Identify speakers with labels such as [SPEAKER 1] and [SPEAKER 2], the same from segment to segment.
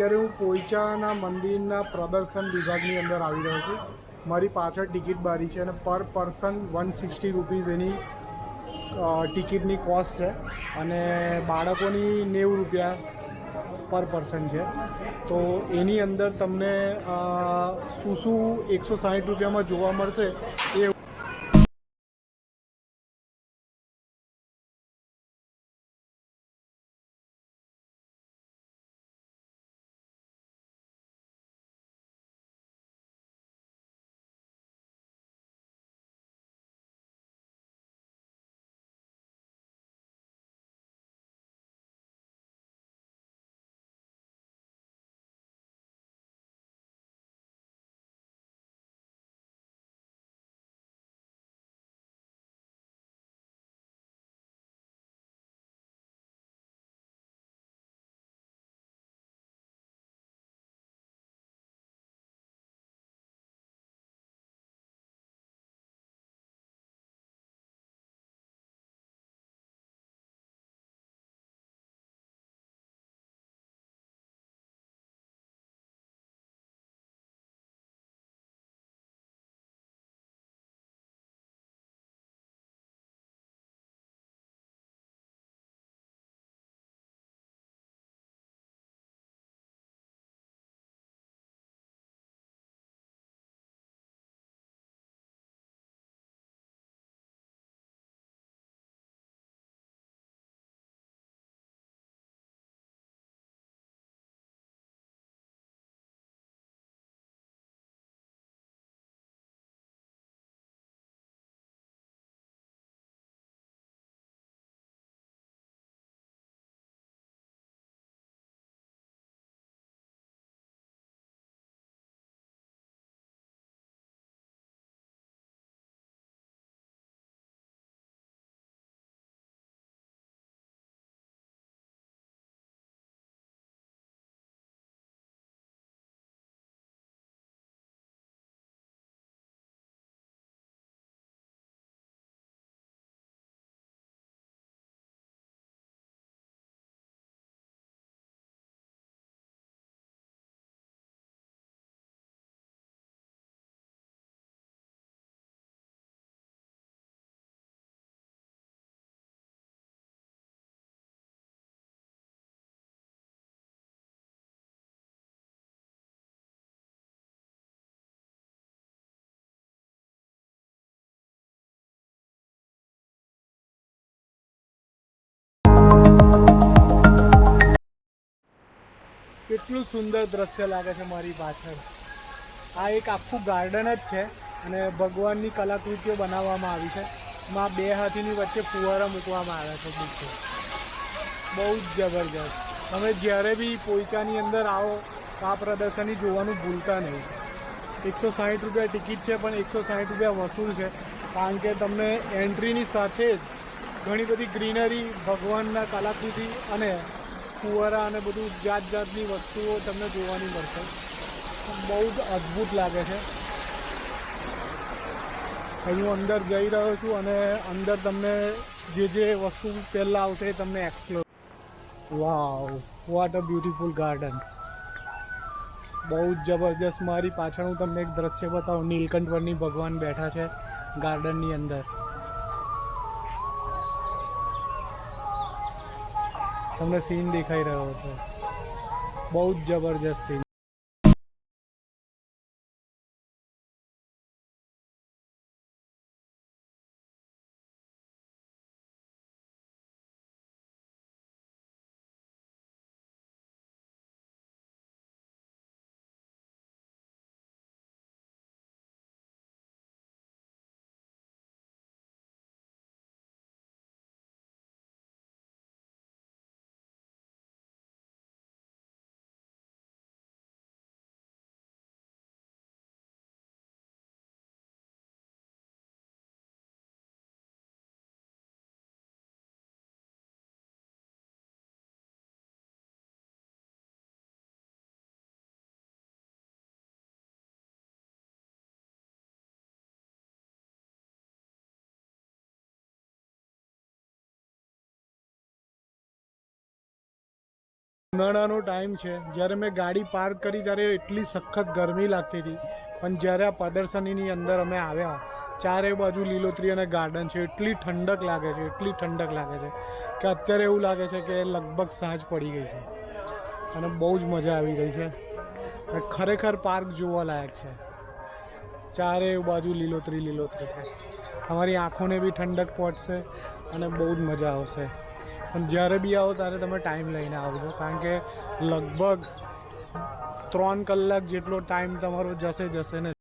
[SPEAKER 1] અત્યારે હું પોઈચાના મંદિરના પ્રદર્શન વિભાગની અંદર આવી રહ્યો છું. મારી પાછળ ટિકિટ બારી છે અને પર પર્સન 160 રૂપીઝ એની ટિકિટની કોસ્ટ છે અને બાળકોની 90 રૂપિયા પર પર્સન છે. તો એની અંદર તમને શું શું 160 રૂપિયામાં જોવા મળશે એ કેટલું સુંદર દ્રશ્ય લાગે છે મારી પાછળ. આ એક આખું ગાર્ડન જ છે અને ભગવાનની કલાકૃતિઓ બનાવવામાં આવી છે. એમાં બે હાથીની વચ્ચે ફુવારા મૂકવામાં આવ્યા છે. બિલકુલ બહુ જ જબરજસ્ત. તમે જ્યારે બી પોઈચાની અંદર આવો તો આ પ્રદર્શની જોવાનું ભૂલતા નહીં. 160 રૂપિયા ટિકિટ છે પણ 160 રૂપિયા વસૂલ છે, કારણ કે તમને એન્ટ્રીની સાથે જ ઘણી બધી ગ્રીનરી, ભગવાનના કલાકૃતિ અને ફુવારા અને બધું જાત જાતની વસ્તુઓ તમને જોવાની મળશે. બહુ જ અદ્ભુત લાગે છે. હું અંદર જઈ રહ્યો છું અને અંદર તમને જે વસ્તુ પહેલાં આવશે એ તમને explore. Wow, what a beautiful garden. બહુ જ જબરજસ્ત. મારી પાછળ હું તમને એક દ્રશ્ય બતાવું. નીલકંઠવર્ણી ભગવાન બેઠા છે ગાર્ડનની અંદર. તમને સીન દેખાઈ રહ્યો છે. બહુ જ જબરજસ્ત સીન. ઉનાળાનો ટાઈમ છે, જ્યારે મેં ગાડી પાર્ક કરી ત્યારે એટલી સખત ગરમી લાગતી હતી, પણ જ્યારે આ પ્રદર્શનીની અંદર અમે આવ્યા, ચારે બાજુ લીલોતરી અને ગાર્ડન છે, એટલી ઠંડક લાગે છે, એટલી ઠંડક લાગે છે કે અત્યારે એવું લાગે છે કે લગભગ સાંજ પડી ગઈ છે અને બહુ જ મજા આવી રહી છે. ખરેખર પાર્ક જોવા લાયક છે. ચારે બાજુ લીલોતરી લીલોતરી છે. તમારી આંખોને બી ઠંડક પહોંચશે અને બહુ જ મજા આવશે. પણ જ્યારે બી આવો ત્યારે તમે ટાઈમ લઈને આવજો, કારણ કે લગભગ 3 કલાક જેટલો ટાઈમ તમારો જશે ને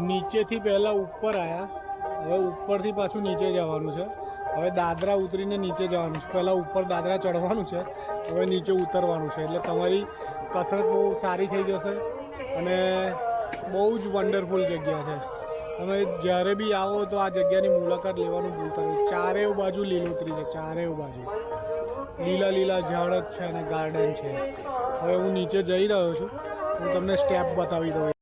[SPEAKER 1] નીચેથી પહેલાં ઉપર આવ્યા, હવે ઉપરથી પાછું નીચે જવાનું છે. હવે દાદરા ઉતરીને નીચે જવાનું છે. પહેલાં ઉપર દાદરા ચડવાનું છે, હવે નીચે ઉતરવાનું છે. એટલે તમારી કસરત બહુ સારી થઈ જશે અને બહુ જ વન્ડરફુલ જગ્યા છે. તમે જ્યારે બી આવો તો આ જગ્યાની મુલાકાત લેવાનું ભૂલતા નહીં. ચારેય બાજુ લીલોતરી છે, ચારેય બાજુ લીલા લીલા ઝાડ જ છે અને ગાર્ડન છે. હવે હું નીચે જઈ રહ્યો છું, હું તમને સ્ટેપ બતાવી દઉં.